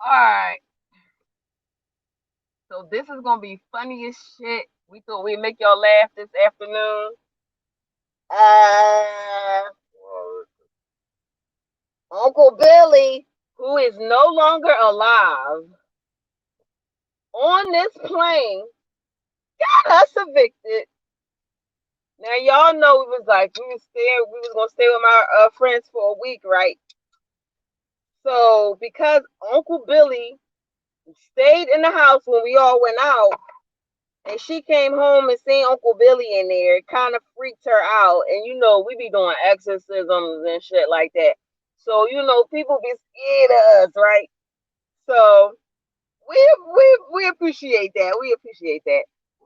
Alright, so this is gonna be funny as shit. We thought we'd make y'all laugh this afternoon. Uh, Uncle Billy, who is no longer alive, on this plane, got us evicted. Now y'all know we was like we was gonna stay with my friends for a week, right? So because Uncle Billy stayed in the house when we all went out, and she came home and seen Uncle Billy in there, it kind of freaked her out. And you know, we be doing exorcisms and shit like that. So, you know, people be scared of us, right? So we appreciate that. We appreciate that.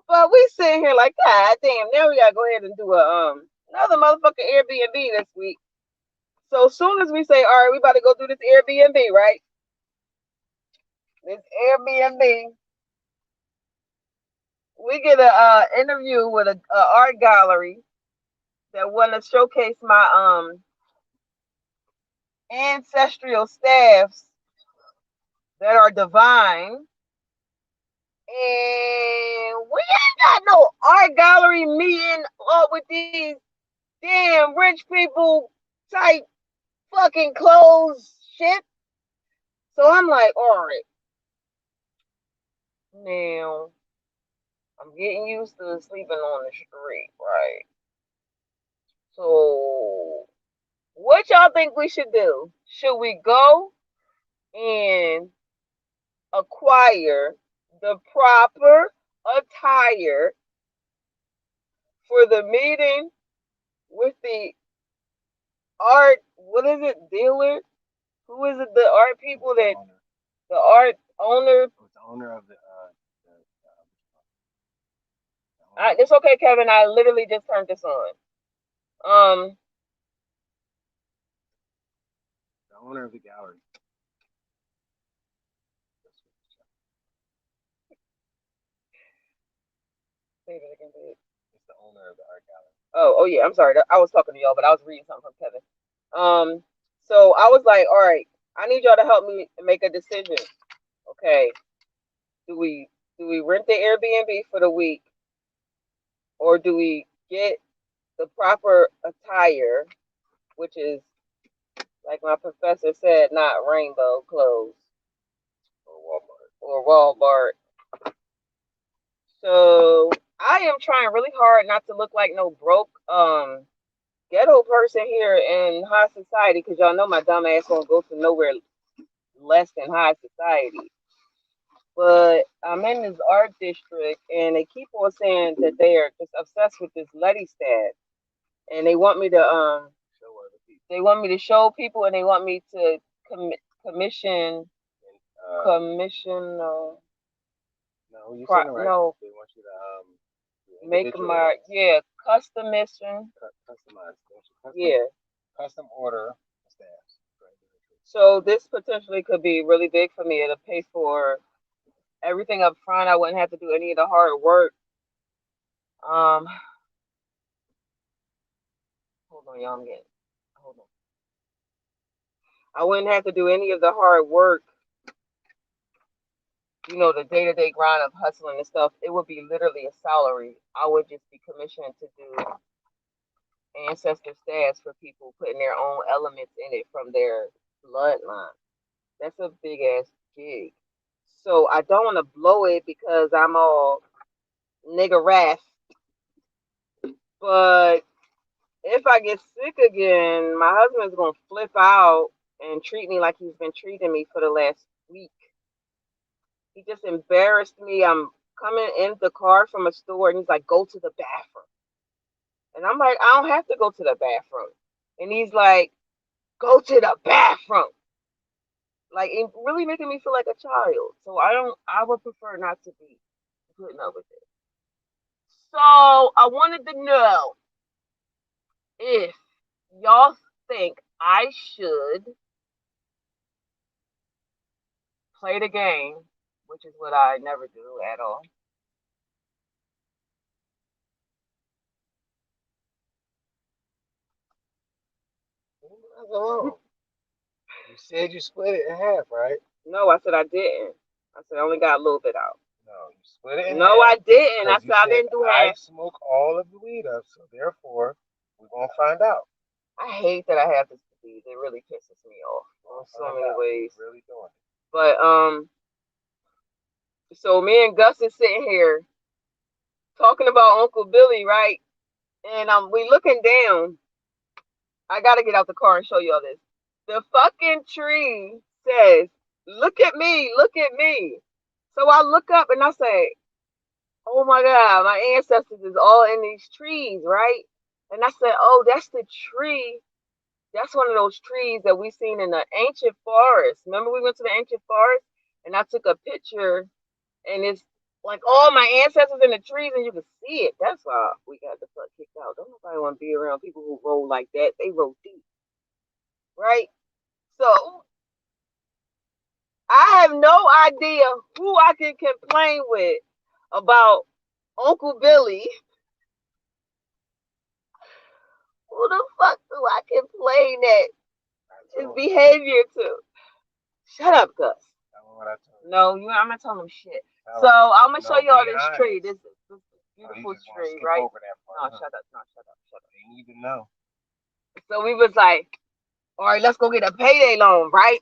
But we sitting here like, God damn, now we gotta go ahead and do a another motherfucking Airbnb this week. So as soon as we say, all right, we about to go do this Airbnb, right? This Airbnb, we get a interview with a art gallery that want to showcase my ancestral staffs that are divine. And we ain't got no art gallery meeting up with these damn rich people type fucking clothes shit. So I'm like, all right, now I'm getting used to sleeping on the street, right? So what y'all think we should do? Should we go and acquire the proper attire for the meeting with the art? What is it, dealer? Who is it? The art people that the art owner. The owner of It's okay, Kevin. I literally just turned this on. Um, the owner of the gallery. say that again, please. It's the owner of the art gallery. Oh yeah. I'm sorry. I was talking to y'all, but I was reading something from Kevin. So I was like, all right, I need y'all to help me make a decision. Okay, do we rent the Airbnb for the week, or do we get the proper attire, which is like my professor said, not rainbow clothes or Walmart. So I am trying really hard not to look like no broke ghetto person here in high society, because y'all know my dumb ass won't go to nowhere less than high society. But I'm in this art district, and they keep on saying that they are just obsessed with this Letty staff, and they want me to show people, and they want me to commission commission no, you're saying it right. no They want you to make my yeah custom mission customize. yeah. Custom order stamps. So this potentially could be really big for me. It'll pay for everything up front. I wouldn't have to do any of the hard work. Um, hold on, y'all. I'm getting. Hold on. I wouldn't have to do any of the hard work. You know, the day-to-day grind of hustling and stuff. It would be literally a salary. I would just be commissioned to do ancestor stats for people putting their own elements in it from their bloodline. That's a big ass gig. So I don't want to blow it because I'm all nigga wrath. But if I get sick again, my husband's gonna flip out and treat me like he's been treating me for the last week. He just embarrassed me. I'm coming in the car from a store and he's like, go to the bathroom. And I'm like, I don't have to go to the bathroom. And he's like, go to the bathroom. Like, it really making me feel like a child. So I would prefer not to be putting up with it. So I wanted to know if y'all think I should play the game, which is what I never do at all. Oh, you said you split it in half, right? No, I said I didn't. I said I only got a little bit out. No, you split it in No, half. I didn't. I Because said I you didn't said, do I half. smoke all of the weed up, so therefore, we're going to find out. I hate that I have this disease. It really pisses me off in so many ways. You're really doing it. But so me and Gus is sitting here talking about Uncle Billy, right? And we looking down. I gotta get out the car and show y'all this. The fucking tree says, "Look at me, look at me." So I look up and I say, "Oh my God, my ancestors is all in these trees, right?" And I said, "Oh, that's the tree. That's one of those trees that we seen in the ancient forest. Remember we went to the ancient forest and I took a picture and it's like all my ancestors in the trees and you can see it. That's why we got the fuck kicked out. Don't nobody want to be around people who roll like that. They roll deep, right? So I have no idea who I can complain with about Uncle Billy. Who the fuck do I complain that his behavior to? Shut up, Gus. No, I'm not telling him shit. So I'm gonna show y'all this tree. This beautiful tree, right? No, shut up. No, shut up. Shut up. They need to know. So we was like, all right, let's go get a payday loan, right?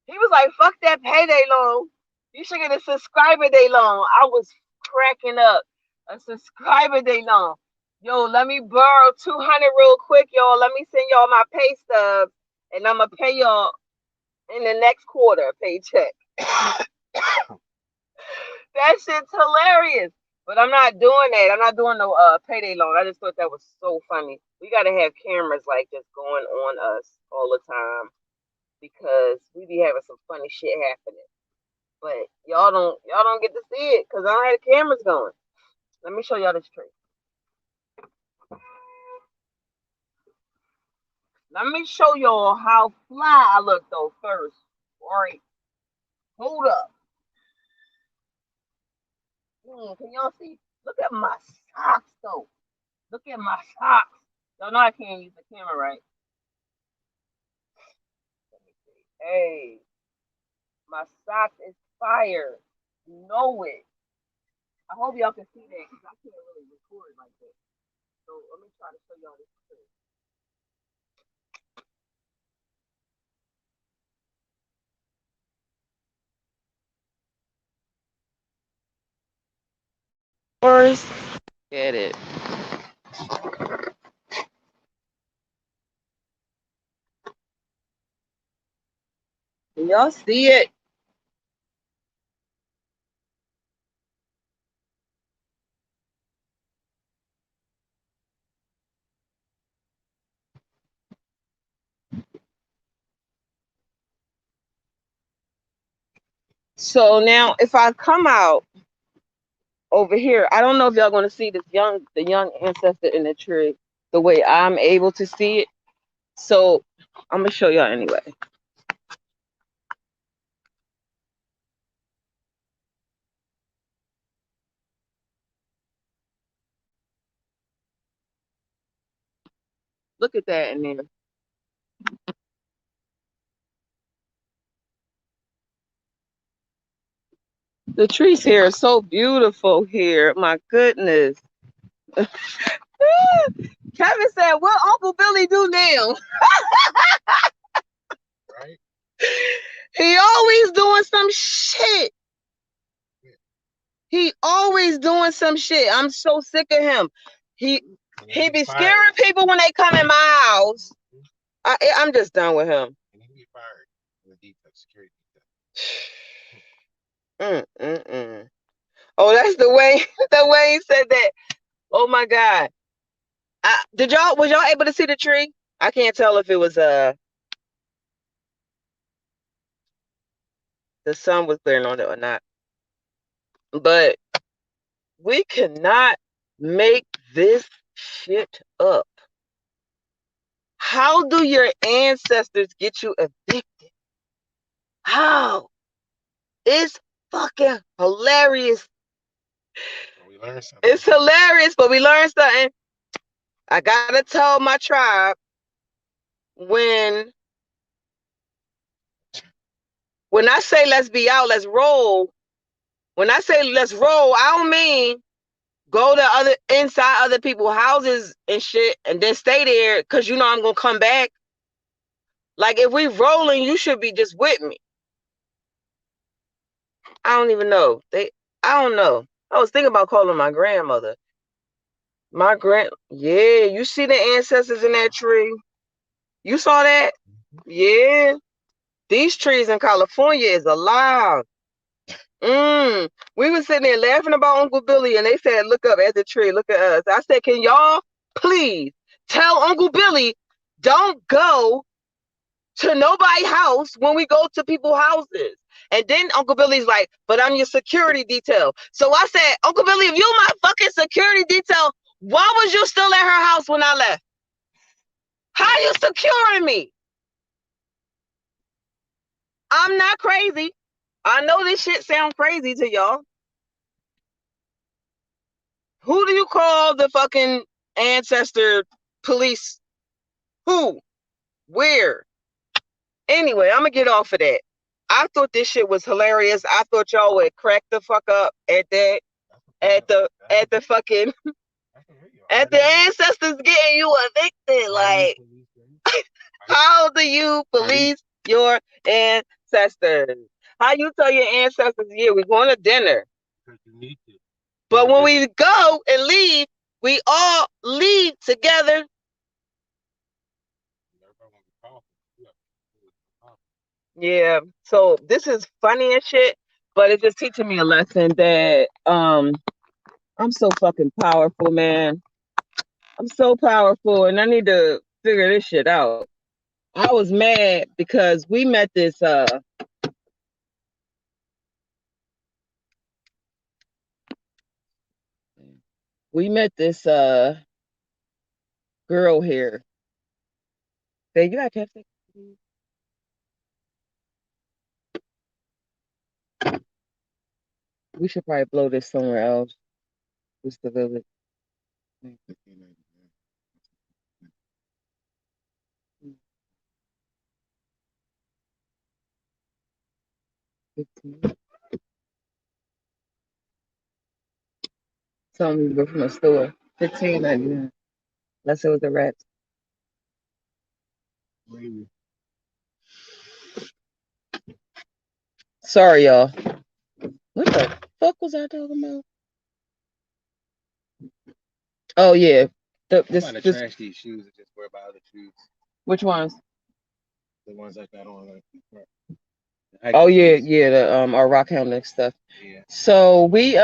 He was like, fuck that payday loan. You should get a subscriber day loan. I was cracking up. A subscriber day loan. Yo, let me borrow 200 real quick, y'all. Let me send y'all my pay stub, and I'm gonna pay y'all in the next quarter paycheck. That shit's hilarious. But I'm not doing that. I'm not doing no payday loan. I just thought that was so funny. We gotta have cameras like just going on us all the time because we be having some funny shit happening. But y'all don't get to see it because I don't have the cameras going. Let me show y'all this tree. Let me show y'all how fly I look though first. All right. Hold up. Can y'all see? Look at my socks though. Look at my socks. Y'all know I can't use the camera, right? Hey, my socks is fire. You know it. I hope y'all can see that because I can't really record like that. So let me try to show y'all this tree. First, get it. Can y'all see it? So now if I come out over here, I don't know if y'all gonna see the young ancestor in the tree the way I'm able to see it. So I'm gonna show y'all anyway. Look at that in there. The trees here are so beautiful here. My goodness. Kevin said, what Uncle Billy do now? Right? He always doing some shit. He always doing some shit. I'm so sick of him. He be scaring people when they come in my house. I'm just done with him. And he be fired in the detail, security detail. Oh, that's the way he said that. Oh my God. Was y'all able to see the tree? I can't tell if it was the sun was glaring on it or not. But we cannot make this shit up. How do your ancestors get you evicted? How? It's fucking hilarious. We learned something. It's hilarious, but we learned something. I gotta tell my tribe when When I say let's be out, let's roll. When I say let's roll, I don't mean go to inside other people's houses and shit and then stay there because you know I'm gonna come back. Like if we rolling, you should be just with me. I don't even know. I don't know. I was thinking about calling my grandmother. Yeah, you see the ancestors in that tree? You saw that? Yeah. These trees in California is alive. We were sitting there laughing about Uncle Billy, and they said, look up at the tree, look at us. I said, can y'all please tell Uncle Billy, don't go to nobody's house when we go to people's houses. And then Uncle Billy's like, but I'm your security detail. So I said, Uncle Billy, if you my fucking security detail, why was you still at her house when I left? How you securing me? I'm not crazy. I know this shit sounds crazy to y'all. Who do you call the fucking ancestor police? Who? Where? Anyway, I'm gonna get off of that. I thought this shit was hilarious. I thought y'all would crack the fuck up at that. At the fucking at the ancestors getting you evicted. Like, how do you police your ancestors? How you tell your ancestors, yeah, we're going to dinner. Because you need to. But when we go and leave, we all leave together. Yeah, so this is funny and shit, but it's just teaching me a lesson that I'm so fucking powerful, man. I'm so powerful, and I need to figure this shit out. I was mad because we met this girl here. Hey, you got chapstick? We should probably blow this somewhere else. Just the village. Something you go from a store. $15.99. Unless it was a rat. Sorry, y'all. What the fuck was I talking about? Oh yeah. This trash these shoes and just wear my other shoes. Which ones? The ones I got on. Oh yeah, yeah, the our rock helmet stuff. Yeah. So we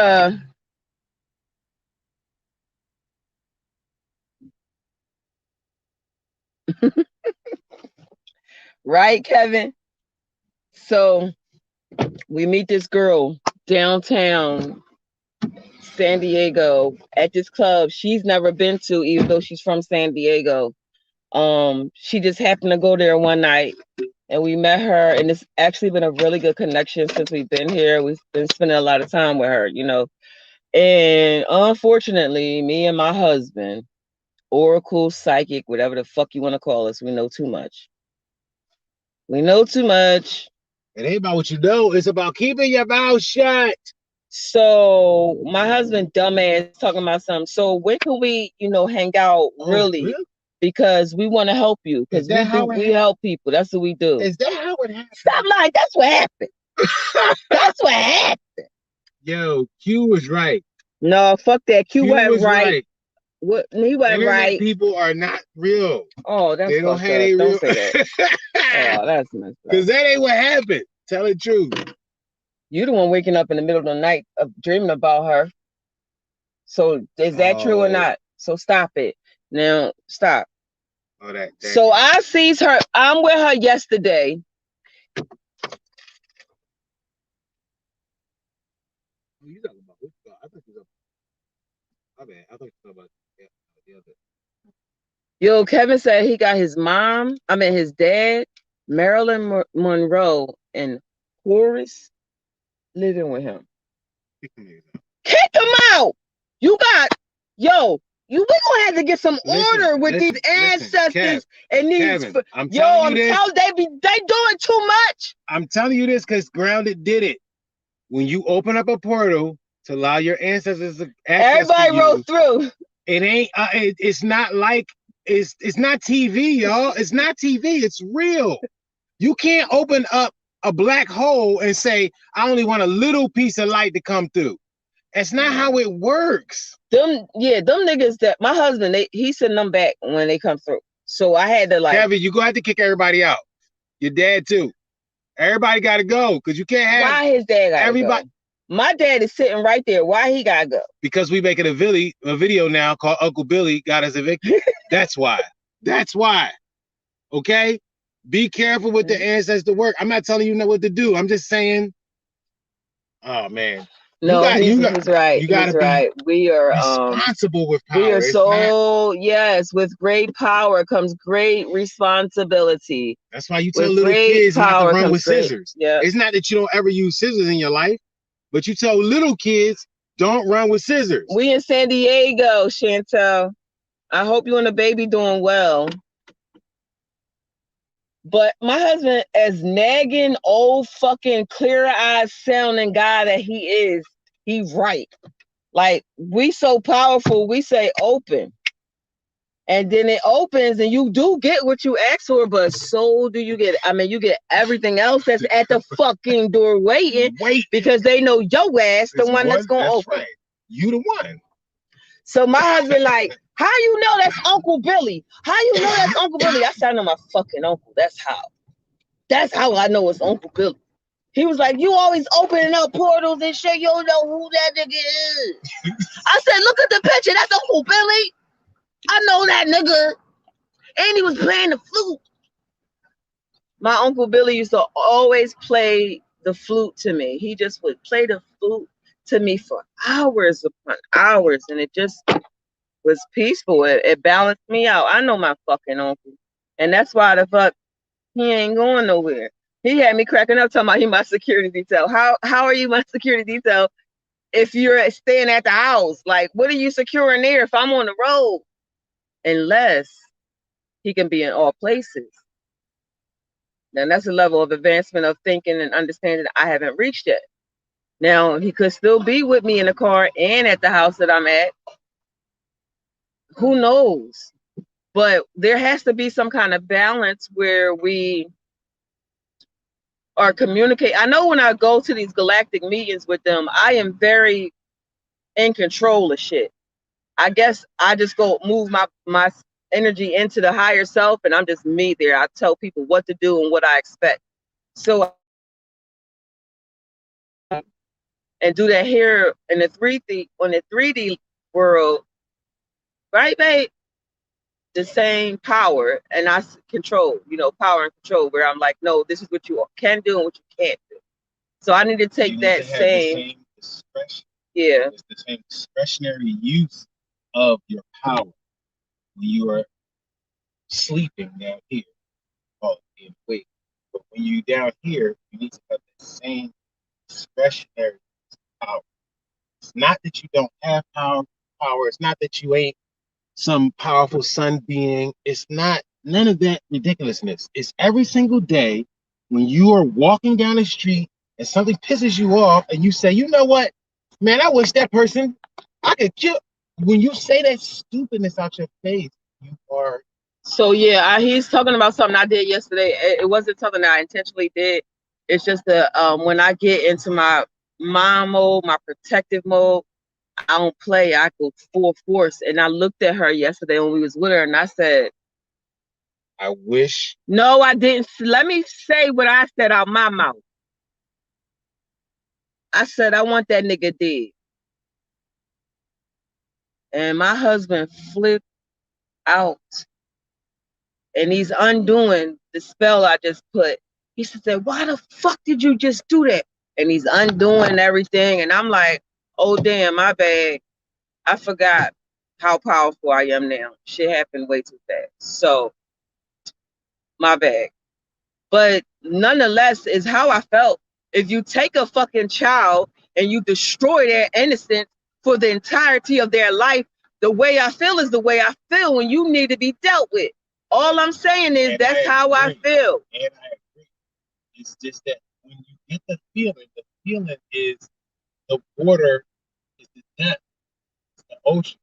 right, Kevin? So we meet this girl downtown San Diego at this club she's never been to, even though she's from San Diego. She just happened to go there one night and we met her, and it's actually been a really good connection since we've been here. We've been spending a lot of time with her, you know. And unfortunately, me and my husband, Oracle, psychic, whatever the fuck you want to call us, we know too much. We know too much. It ain't about what you know, it's about keeping your mouth shut. So my husband, dumbass, talking about something. So when can we, you know, hang out really? Because we want to help you. Because we help people. That's what we do. Is that how it happened? Stop lying. That's what happened. That's what happened. Yo, Q was right. No, fuck that. Q wasn't right. What? He wasn't right. People are not real. Oh, that's they don't have any real. Don't say that. Oh, that's messed up. Because that ain't what happened. Tell the truth. You the one waking up in the middle of the night of dreaming about her. So is that true or not? So stop it. Now stop. Oh, that. So I sees her. I'm with her yesterday. You talking about which girl? I thought you were. My bad. I thought you were about the other. Yo, Kevin said he got his mom. I mean his dad, Marilyn Monroe, and Horace living with him. Kick him out. You got, yo, we gonna have to get some order with these ancestors and these. Kevin, I'm telling they doing too much. I'm telling you this because Grounded did it. When you open up a portal to allow your ancestors to access everybody roll through. It ain't. It's not like it's not TV, y'all. It's not TV. It's real. You can't open up a black hole and say I only want a little piece of light to come through. That's not how it works. Them niggas that my husband, he send them back when they come through. So I had to Kevin, you gonna have to kick everybody out. Your dad too. Everybody gotta go because you can't have. Why his dad gotta everybody? Go? My dad is sitting right there. Why he gotta go? Because we making a video now called Uncle Billy Got Us Evicted. That's why. That's why. Okay. Be careful with the ancestor work. I'm not telling you what to do. I'm just saying. Oh man. No, he's right. He's right. We are responsible with power. We are yes. With great power comes great responsibility. That's why you tell little kids not to run with scissors. Yeah. It's not that you don't ever use scissors in your life, but you tell little kids don't run with scissors. We in San Diego, Chantel. I hope you and the baby doing well. But my husband, as nagging, old fucking clear-eyed sounding guy that he is, he right. Like, we so powerful, we say open. And then it opens and you do get what you asked for, but so do you get, you get everything else that's at the fucking door waiting. Because they know your ass, the one that's going to open. Right. You the one. So my husband like, how you know that's Uncle Billy? How you know that's Uncle Billy? I said, I know my fucking uncle. That's how. That's how I know it's Uncle Billy. He was like, you always opening up portals and shit. You don't know who that nigga is. I said, look at the picture. That's Uncle Billy. I know that nigga. And he was playing the flute. My Uncle Billy used to always play the flute to me. He just would play the flute to me for hours upon hours. And it just was peaceful. It balanced me out. I know my fucking uncle. And that's why the fuck he ain't going nowhere. He had me cracking up talking about he my security detail. How are you my security detail if you're staying at the house? Like, what are you securing there if I'm on the road? Unless he can be in all places. And that's a level of advancement of thinking and understanding that I haven't reached yet. Now, he could still be with me in the car and at the house that I'm at. Who knows? But there has to be some kind of balance where we are communicating. I know when I go to these galactic meetings with them, I am very in control of shit. I guess I just go move my energy into the higher self, and I'm just me there. I tell people what to do and what I expect. So, and do that here in the 3D world, right, babe? The same power, and I control, power and control, where I'm like, no, this is what you can do and what you can't do. So I need to take that same expression. Yeah. It's the same discretionary use of your power when you are sleeping down here, being awake. But when you're down here, you need to have the same discretionary power. It's not that you don't have power. It's not that you ain't some powerful sun being. It's not none of that ridiculousness. It's every single day when you are walking down the street and something pisses you off and you say, you know what, man, I wish that person I could kill. When you say that stupidness out your face, you are. So yeah, he's talking about something I did yesterday. It wasn't something that I intentionally did. It's just that when I get into my mom mode, my protective mode, I don't play. I go full force. And I looked at her yesterday when we was with her, and I said, I wish. No, I didn't. Let me say what I said out my mouth. I said, I want that nigga dead. And my husband flipped out. And he's undoing the spell I just put. He said, why the fuck did you just do that? And he's undoing everything. And I'm like, oh, damn, my bad. I forgot how powerful I am now. Shit happened way too fast. So, my bad. But nonetheless, is how I felt. If you take a fucking child and you destroy their innocence for the entirety of their life, The way I feel is the way I feel when you need to be dealt with. All I'm saying is that's how I feel. And I agree. It's just that when you get the feeling is the water is the depth, it's the ocean.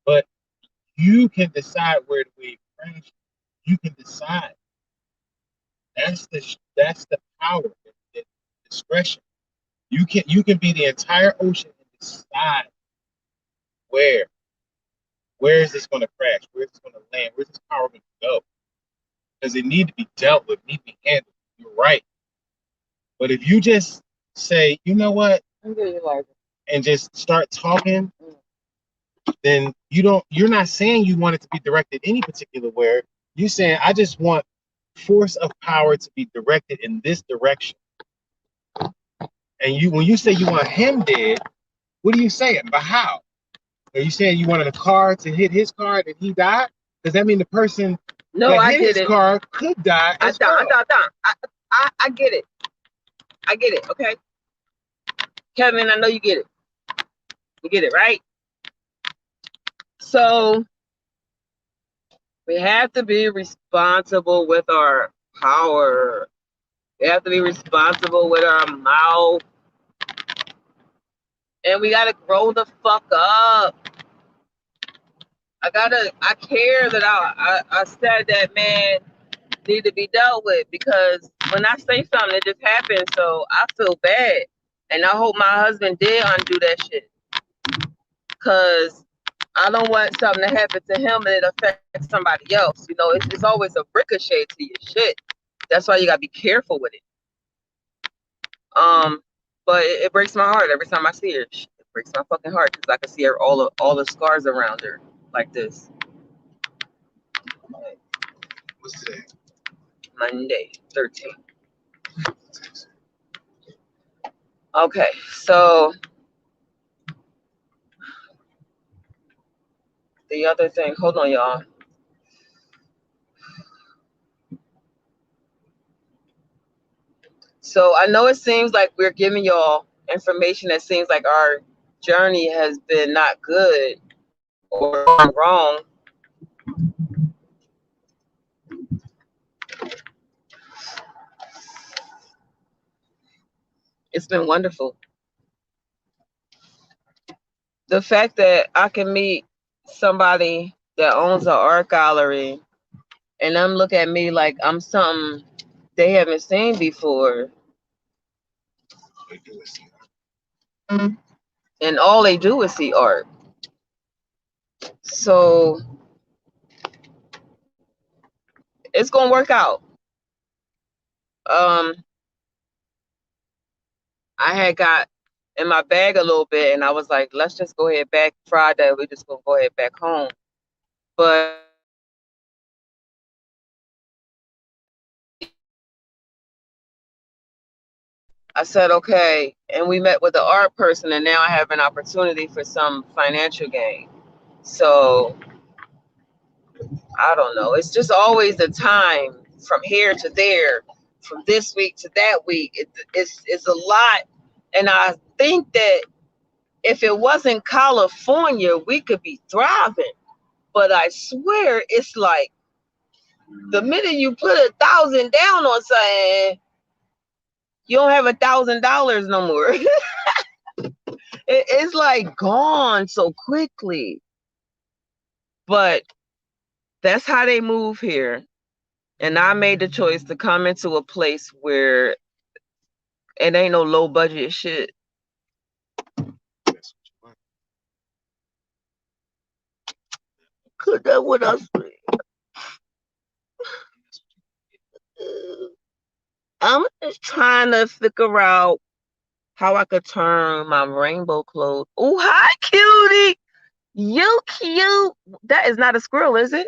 But you can decide where the wave crashes. You can decide. That's the power, the discretion. You can be the entire ocean and decide where is this going to crash, where is this going to land, where's this power going to go? Because it need to be dealt with, need to be handled. You're right. But if you just say, you know what, and just start talking, then you're not saying you want it to be directed any particular where. You're saying I just want force of power to be directed in this direction. And when you say you want him dead, what are you saying? But how? Are you saying you wanted a car to hit his car and he died? Does that mean the person that hit his car could die as well? I get it. I get it, okay? Kevin, I know you get it. You get it, right? So we have to be responsible with our power. We have to be responsible with our mouth. And we gotta grow the fuck up. I care that I said that man need to be dealt with, because when I say something, it just happens. So I feel bad. And I hope my husband did undo that shit. Because I don't want something to happen to him and it affects somebody else. You know, it's always a ricochet to your shit. That's why you gotta be careful with it. But it breaks my heart every time I see her. It breaks my fucking heart because I can see her all the scars around her like this. What's today? Monday, 13th. Okay, so the other thing, hold on, y'all. So I know it seems like we're giving y'all information that seems like our journey has been not good or wrong. It's been wonderful. The fact that I can meet somebody that owns an art gallery and them look at me like I'm something they haven't seen before. And all they do is see art. So it's gonna work out. I had got in my bag a little bit and I was like, let's just go ahead back Friday. We're just gonna go ahead back home. But I said, okay. And we met with the art person and now I have an opportunity for some financial gain. So I don't know. It's just always the time from here to there, from this week to that week. It's a lot. And I think that if it wasn't California, we could be thriving. But I swear it's like the minute you put 1,000 down on something, you don't have $1,000 no more. It's like gone so quickly. But that's how they move here. And I made the choice to come into a place where it ain't no low budget shit. Cause that's what I said. I'm just trying to figure out how I could turn my rainbow clothes. Oh, hi, cutie. You cute. That is not a squirrel, is it?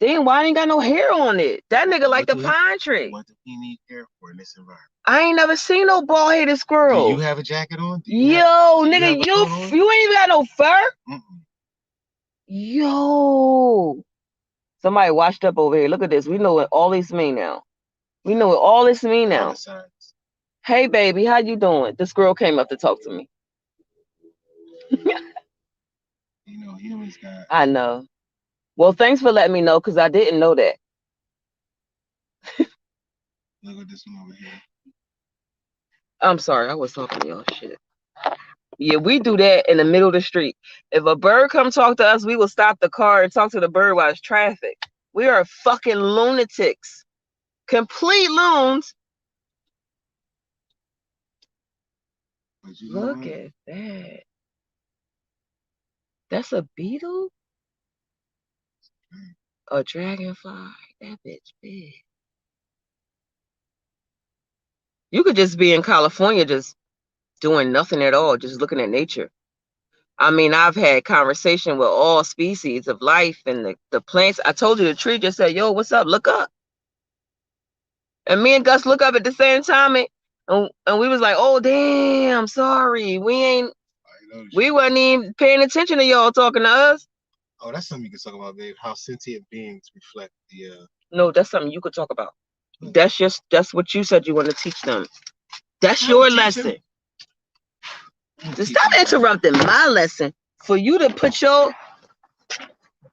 Damn, why ain't got no hair on it? That nigga like the pine tree. What does he need hair for in this environment? I ain't never seen no bald-headed squirrel. Do you have a jacket on? Yo, nigga, you ain't even got no fur? Mm-mm. Yo. Somebody washed up over here. Look at this. We know what all this mean now. We know what all this mean now. Hey, baby, how you doing? This girl came up to talk to me. You know, humans got. I know. Well, thanks for letting me know because I didn't know that. Look at this one over here. I'm sorry, I was talking to y'all shit. Yeah, we do that in the middle of the street. If a bird come talk to us, we will stop the car and talk to the bird while it's traffic. We are fucking lunatics. Complete loons. But you know Look what? at that. That's a beetle? A dragonfly. That bitch big. You could just be in California just doing nothing at all, just looking at nature. I mean, I've had conversation with all species of life and the plants. I told you the tree just said, yo, what's up? Look up. And me and Gus look up at the same time and we was like, oh damn, sorry. We wasn't even paying attention to y'all talking to us. Oh, that's something you can talk about, babe. How sentient beings reflect the No, that's something you could talk about. That's what you said you want to teach them. That's your lesson. Just stop interrupting my lesson for you to put your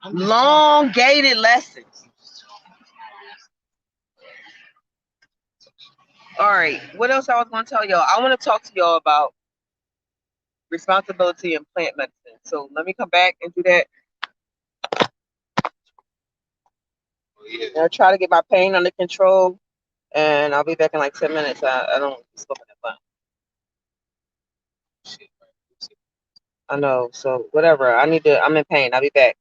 elongated lessons. All right, what else I was going to tell y'all? I want to talk to y'all about responsibility in plant medicine. So let me come back and do that. I'll try to get my pain under control, and I'll be back in like 10 minutes. I don't stop at that. I know. So whatever. I'm in pain. I'll be back.